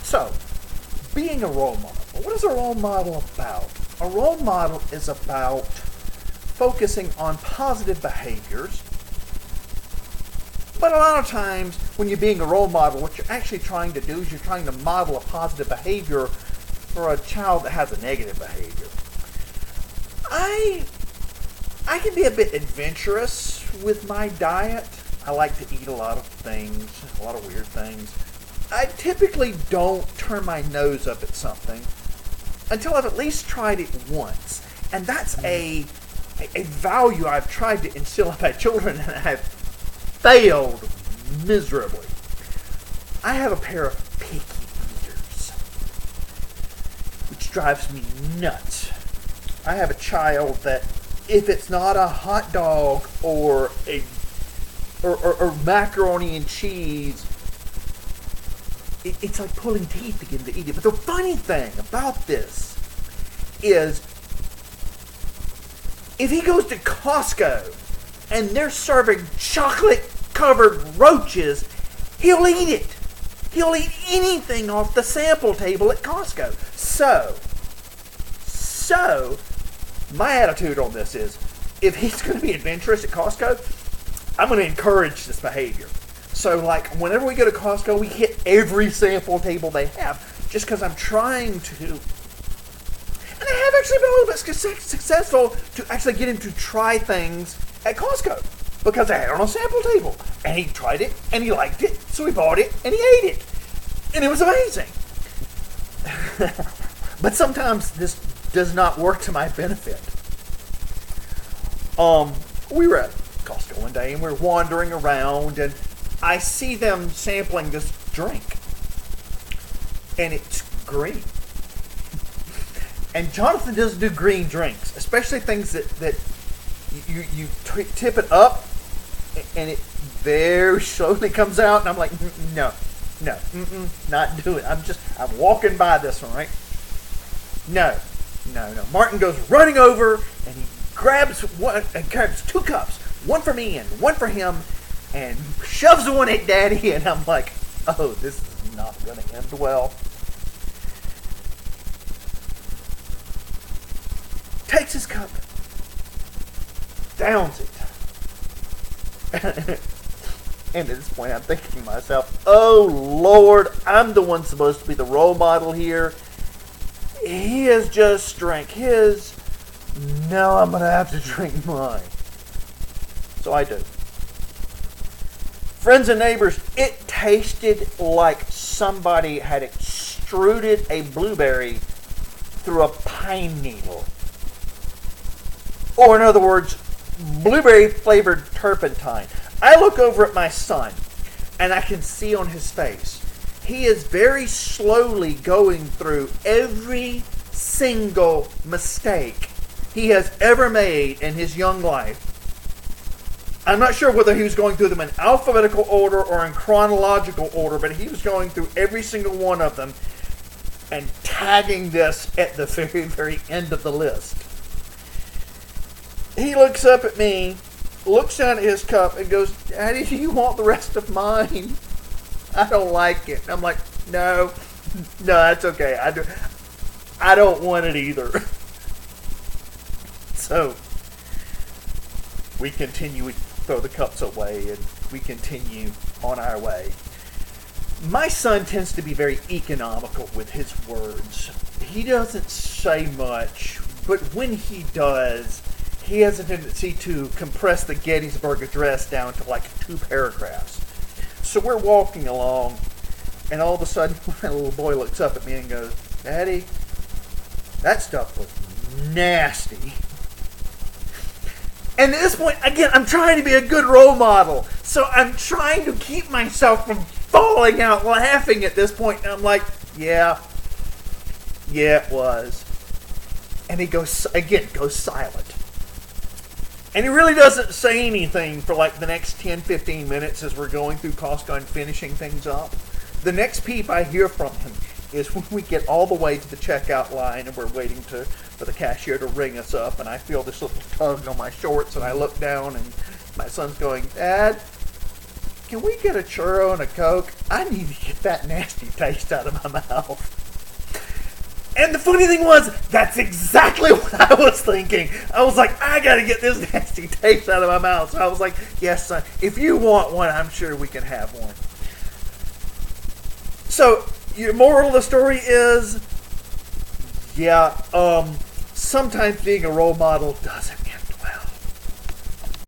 So, being a role model. What is a role model about? A role model is about focusing on positive behaviors. But a lot of times, when you're being a role model, what you're actually trying to do is you're trying to model a positive behavior for a child that has a negative behavior. I can be a bit adventurous with my diet. I like to eat a lot of things, a lot of weird things. I typically don't turn my nose up at something until I've at least tried it once. And that's a value I've tried to instill in my children, and I've failed miserably. I have a pair of picky eaters, which drives me nuts. I have a child that if it's not a hot dog or macaroni and cheese, it's like pulling teeth to get him to eat it. But the funny thing about this is, if he goes to Costco and they're serving chocolate-covered roaches, he'll eat it. He'll eat anything off the sample table at Costco. So, my attitude on this is, if he's going to be adventurous at Costco, I'm going to encourage this behavior. So, like, whenever we go to Costco, we hit every sample table they have, just because I'm trying to. And I have actually been a little bit successful to actually get him to try things at Costco, because I had it on a sample table, and he tried it, and he liked it, so he bought it, and he ate it. And it was amazing. But sometimes this does not work to my benefit. We were at Costco one day, and we were wandering around, and I see them sampling this drink, and it's green. And Jonathan doesn't do green drinks, especially things that you tip it up, and it very slowly comes out, and I'm like, no, not doing it. I'm walking by this one, right? No. Martin goes running over, and he grabs two cups, one for me and one for him, and shoves one at Daddy, and I'm like, oh, this is not going to end well. Takes his cup, downs it. And at this point, I'm thinking to myself, oh, Lord, I'm the one supposed to be the role model here. He has just drank his. Now I'm going to have to drink mine. So I do. Friends and neighbors, it tasted like somebody had extruded a blueberry through a pine needle. Or in other words, blueberry-flavored turpentine. I look over at my son, and I can see on his face, he is very slowly going through every single mistake he has ever made in his young life. I'm not sure whether he was going through them in alphabetical order or in chronological order, but he was going through every single one of them and tagging this at the very, very end of the list. He looks up at me, looks down at his cup, and goes, Daddy, do you want the rest of mine? I don't like it. I'm like, no, that's okay. I don't want it either. So, we continue, we throw the cups away, and we continue on our way. My son tends to be very economical with his words. He doesn't say much, but when he does, he has a tendency to compress the Gettysburg Address down to like 2 paragraphs. So we're walking along, and all of a sudden, my little boy looks up at me and goes, Daddy, that stuff was nasty. And at this point, again, I'm trying to be a good role model. So I'm trying to keep myself from falling out laughing at this point. And I'm like, yeah, it was. And he goes silent. And he really doesn't say anything for like the next 10, 15 minutes as we're going through Costco and finishing things up. The next peep I hear from him is when we get all the way to the checkout line and we're waiting for the cashier to ring us up, and I feel this little tug on my shorts, and I look down and my son's going, Dad, can we get a churro and a Coke? I need to get that nasty taste out of my mouth. And the funny thing was, that's exactly what I was thinking. I was like, I gotta get this nasty taste out of my mouth. So I was like, yes, son, if you want one, I'm sure we can have one. So, your moral of the story is, yeah, sometimes being a role model doesn't